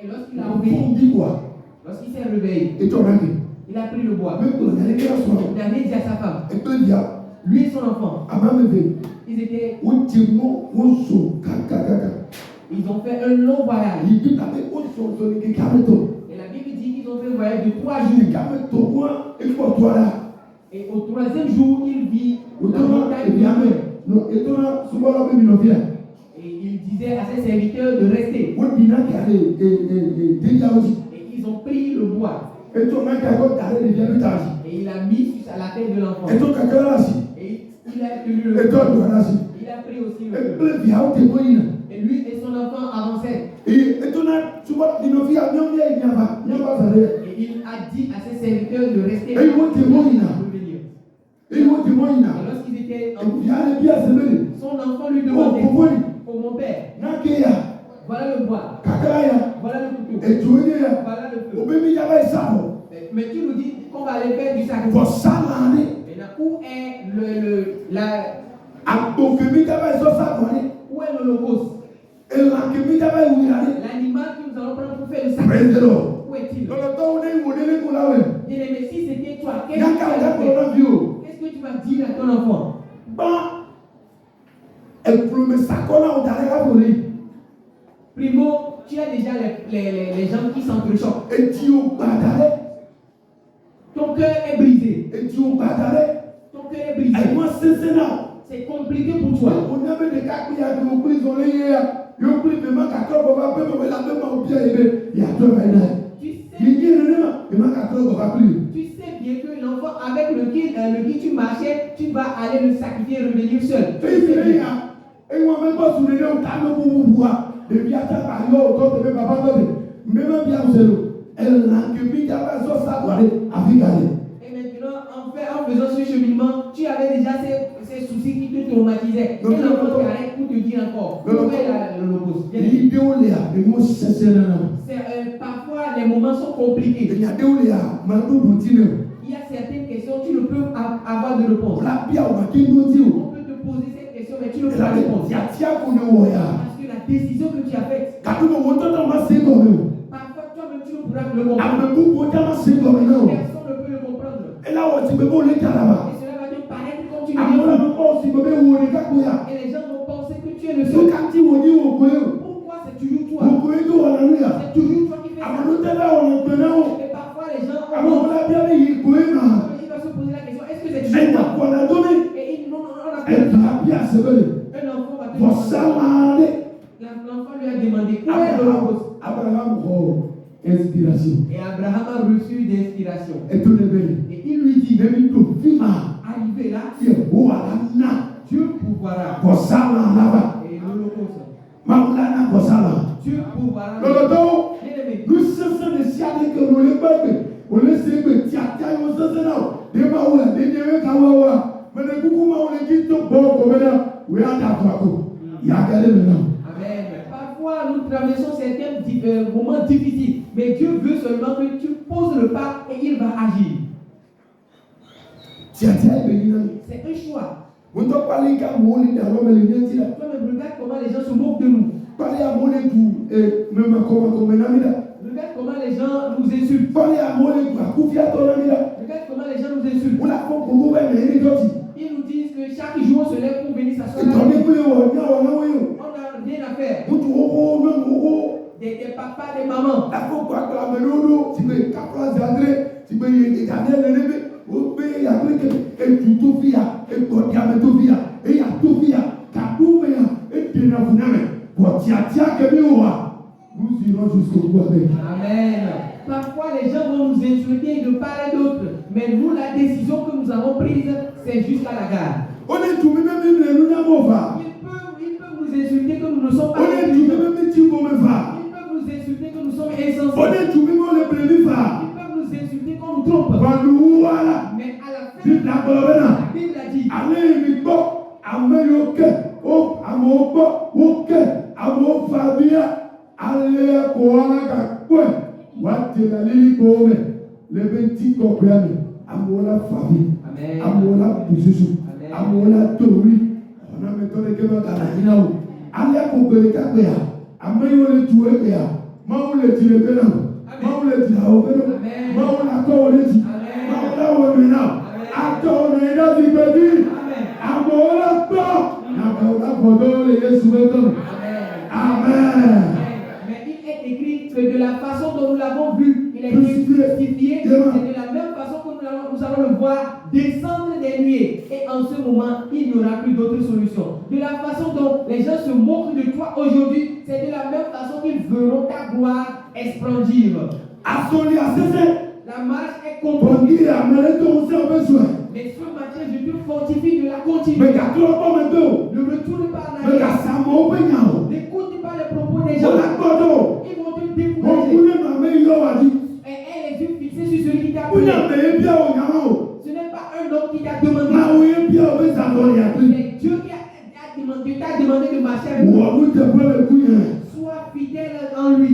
Et lorsqu'il a obéi, lorsqu'il s'est réveillé, il a pris le bois. Il a dit à sa femme, lui et son enfant, ils étaient. Ils ont fait un long voyage. Et la Bible dit qu'ils ont fait un voyage de 3 jours. Et au 3e jour, il vit la montagne. Et il disait à ses serviteurs de rester. Et ils ont pris le bois. Et il a mis à la tête de l'enfant. Et il a tenu le bois. Il a pris aussi le bois. Et lui et son enfant avançaient. Et il a dit à ses serviteurs de rester. Et lorsqu'ils étaient en son enfant lui demandait, oh mon père, voilà le bois, voilà le couteau, voilà le feu. Mais tu nous dis qu'on va aller faire du sacrifice. Maintenant, où est où est l'holocauste? L'animal que nous allons prendre pour faire le sacrifice. Où est-il? Bien-aimé, si c'était toi, qu'est-ce que tu vas dire à ton enfant? Primo, tu as déjà les gens qui s'entrechoquent. Ton cœur est brisé. Ton cœur est brisé. C'est compliqué pour toi. Tu sais bien que l'enfant avec lequel tu marchais, tu vas aller le sacrifier et revenir seul. Et maintenant, en faisant ce cheminement, tu avais déjà ces soucis qui te traumatisaient. Et l'enfant t'arrête pour te dire encore. Où est l'holocauste? Parfois, les moments sont compliqués. Il y a certaines questions, tu ne peux avoir de réponse. On peut te poser cette question, mais tu ne peux pas répondre. Parce que la décision que tu as faite, parfois toi-même tu ne pourras le comprendre. Personne ne peut le comprendre. Et cela va te paraître comme tu ne dis pas. Et les gens vont penser que tu es le seul. Pourquoi c'est toujours toi? C'est toujours toi qui fais ça. Et parfois les gens il va se poser la question, est-ce que c'est toujours toi? Et on a un enfant va te demander. L'enfant lui a demandé où est l'holocauste? Et Abraham a reçu d'inspiration. Et il lui dit, arrivé là, Dieu pourvoira. Et l'holocauste, Dieu pourvoira. Nous cessons de chialer que nous les bébés. On les sait que tiatia yo sesena. Des maoula, des kawawa. Mais les beaucoup maoula qui te bon comme là. Oui, à ta toi. Il y a galé maintenant. Amen. Parfois, nous traversons certains moments difficiles. Mais Dieu veut seulement que tu poses le pas et il va agir. C'est un choix. Toi-même, regarde comment les gens se moquent de nous. Regarde comment les gens nous insultent. Regarde comment les gens nous insultent. Ils nous disent que chaque jour on se lève pour venir s'asseoir. On n'a rien à faire. Des papas, des mamans. Nous irons jusqu'au bout avec. Amen. Parfois, les gens vont nous insulter de part et d'autre. Mais nous, la décision que nous avons prise, c'est jusqu'à la gare. Ils peuvent nous insulter que nous ne sommes pas intelligents. Ils peuvent nous insulter que nous sommes insensés. Ils peuvent nous insulter qu'on nous trompe. Mais à la fin, la Bible a dit, Amola famille, amola bususu, amola tori. On a méthode que ma carabina ou. Alia pour que le capéa, Amen. Mais il est écrit que de la façon dont nous l'avons vu, il a été crucifié, c'est de la même façon que nous allons le voir descendre des nuées. Et en ce moment, il n'y aura plus d'autre solution. De la façon dont les gens se moquent de toi aujourd'hui, c'est de la même façon qu'ils verront ta gloire explodir. La marche est compromise. Mais ce matin, je te fortifie de la continuer. Ne retourne pas en arrière. N'écoute pas les propos des gens. Ils vont te décourager. Et les yeux fixés sur celui qui t'a appelé. Ce n'est pas un homme qui t'a demandé. C'est Dieu qui t'a demandé de marcher avec lui. Sois fidèle en lui.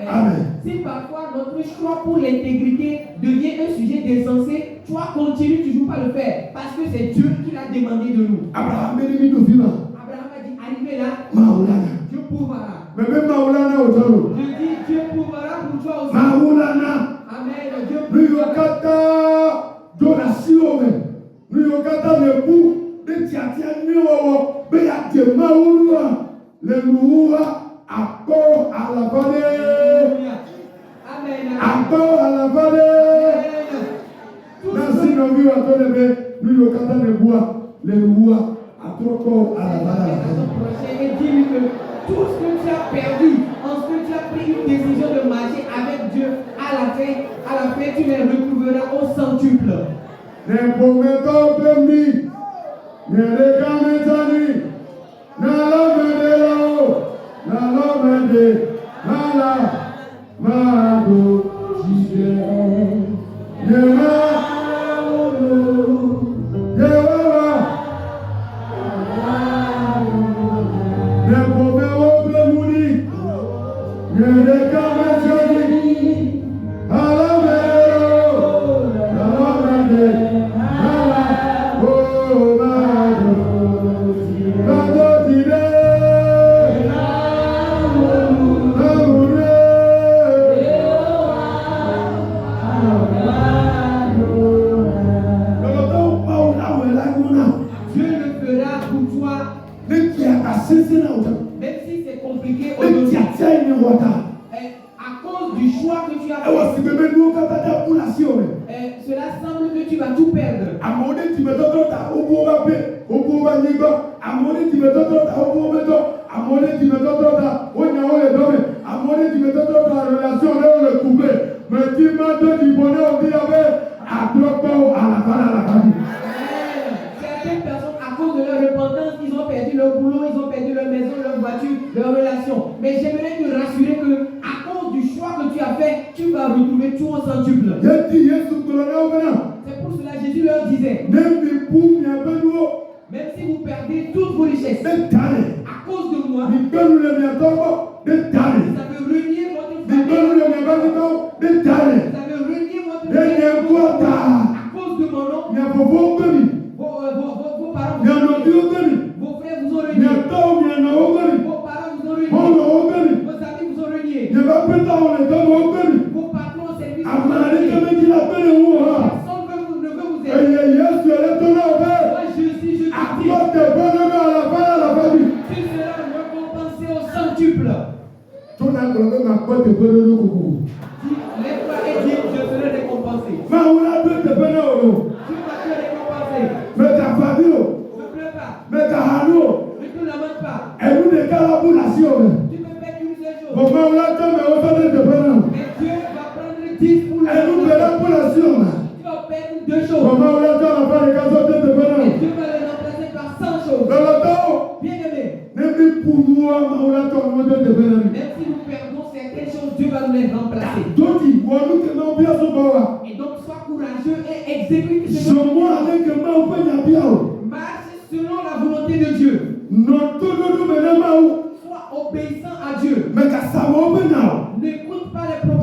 Amen. Si parfois notre choix pour l'intégrité devient un sujet désensé, toi continue toujours pas le faire parce que c'est Dieu qui l'a demandé de nous. Abraham a dit arrivé là, Dieu pourra. Je dis Dieu pourra pour toi aussi. Amen. Dieu pourra. Tout ce que tu as perdu, en ce que tu as pris une décision de marcher avec Dieu, à la fin tu les retrouveras au centuple.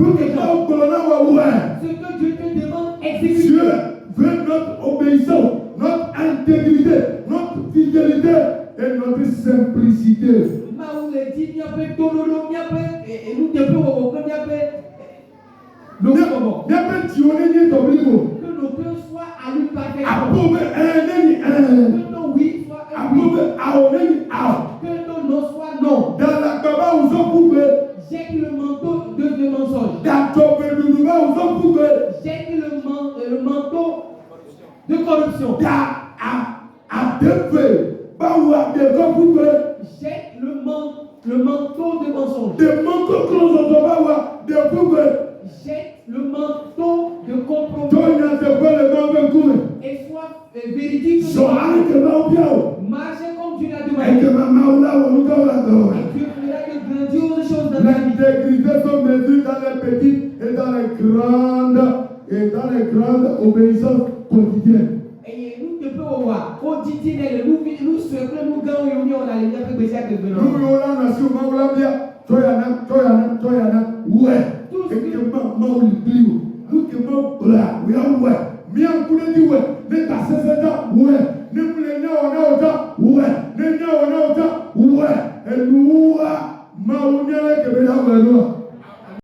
beaucoup de gens. Ce que Dieu te demande, exécute. Dieu veut notre obéissance, notre intégrité, notre fidélité et notre simplicité. Que nos cœurs soient à lui parfaitement. Que nos oui soient oui. Que nos non soient non. Jette le manteau de mensonge. Jette le manteau de corruption. Jette le manteau de mensonge. Jette le manteau de compromis. Et sois véridique. Marchez comme Dieu l'a demandé. Et Dieu fera de grandioses choses dans ta vie. L'intégrité se mesure dans les petites et dans les grandes obéissances quotidiennes. Et nous te pouvons voir. Au dit nous sommes nous gagnons on a les liens avec les actes de nous on a sur Maulabia toyana ouais et que mauli blio nous que maula we are ouais mi an kule di ouais mais ta sese